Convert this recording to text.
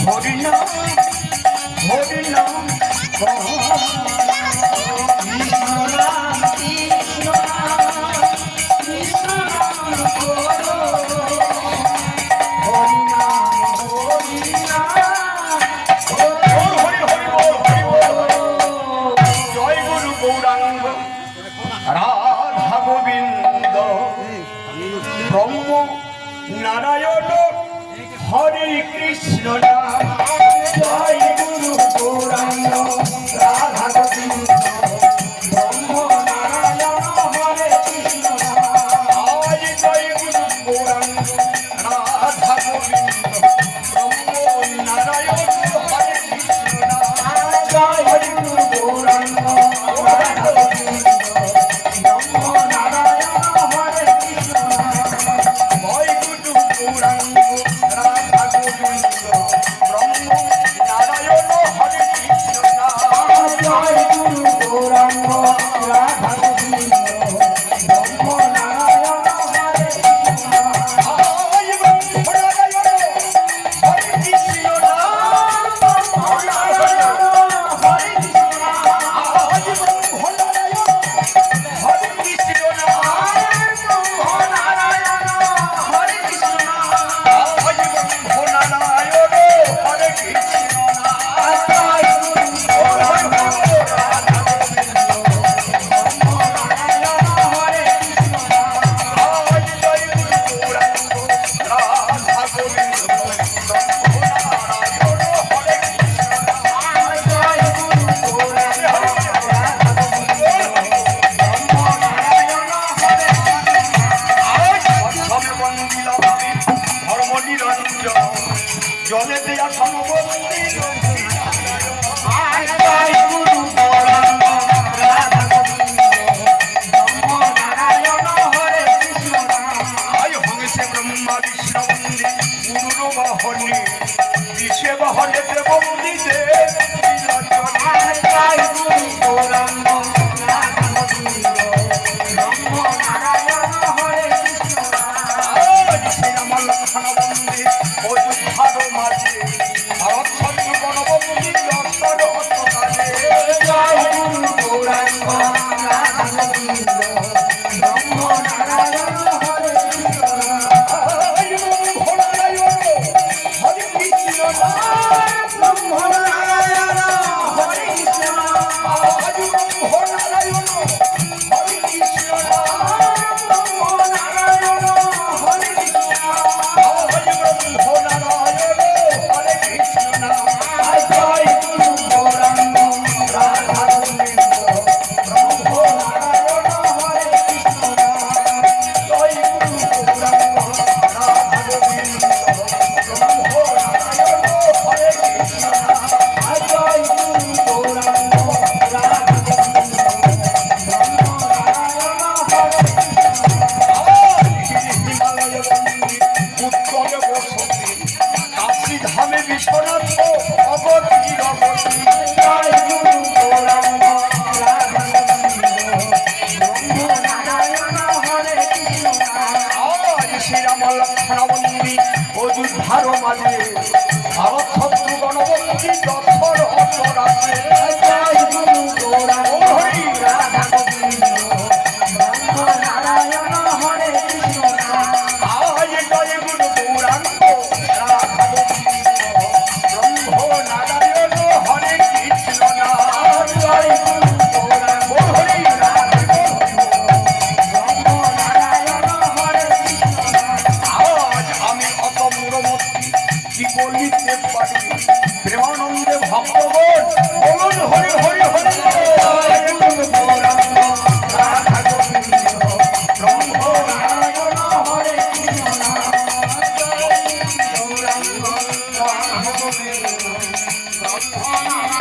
হরিনাম হরিনাম রাধা গোবিন্দ ব্রহ্ম নারায়ণ হরে কৃষ্ণ নাম জয় গুরু গৌরাঙ্গ রাধা গোবিন্দ ব্রহ্ম নারায়ণ হরে কৃষ্ণ নাম জয় গুরু গৌরাঙ্গ রাধা গোবিন্দ ব্রহ্ম নারায়ণ হরে কৃষ্ণ নাম জয় গুরু গৌরাঙ্গ রাধা গোবিন্দ জলে দেয়া সমবন্দী ব্রহ্মা বিষ্ণবন্দী গুরু বাহনী বিষে বহরে দেবন্দী ভারত শত্রু গণবন্দী যথর অপরাধে জয় গুরু গৌরাঙ্গ হরি রাধা গোবিন্দ ব্রহ্ম নারায়ণ হরে কৃষ্ণ জয় গুরু গৌরাঙ্গ রাধা গোবিন্দ ব্রহ্ম নারায়ণ হরে কৃষ্ণ জয় গুরু গৌরাঙ্গ হরি রাধা গোবিন্দ ব্রহ্ম নারায়ণ হরে কৃষ্ণ আজ আমি অত মূরমূর্তি কি বলিতে পারি প্রেমানন্দে ভক্তগণ বলুন হরি হরি হরি রাধা গোবিন্দ ব্রহ্ম নারায়ণ হরে কৃষ্ণ গৌরাঙ্গ রাধা গোবিন্দ ব্রহ্ম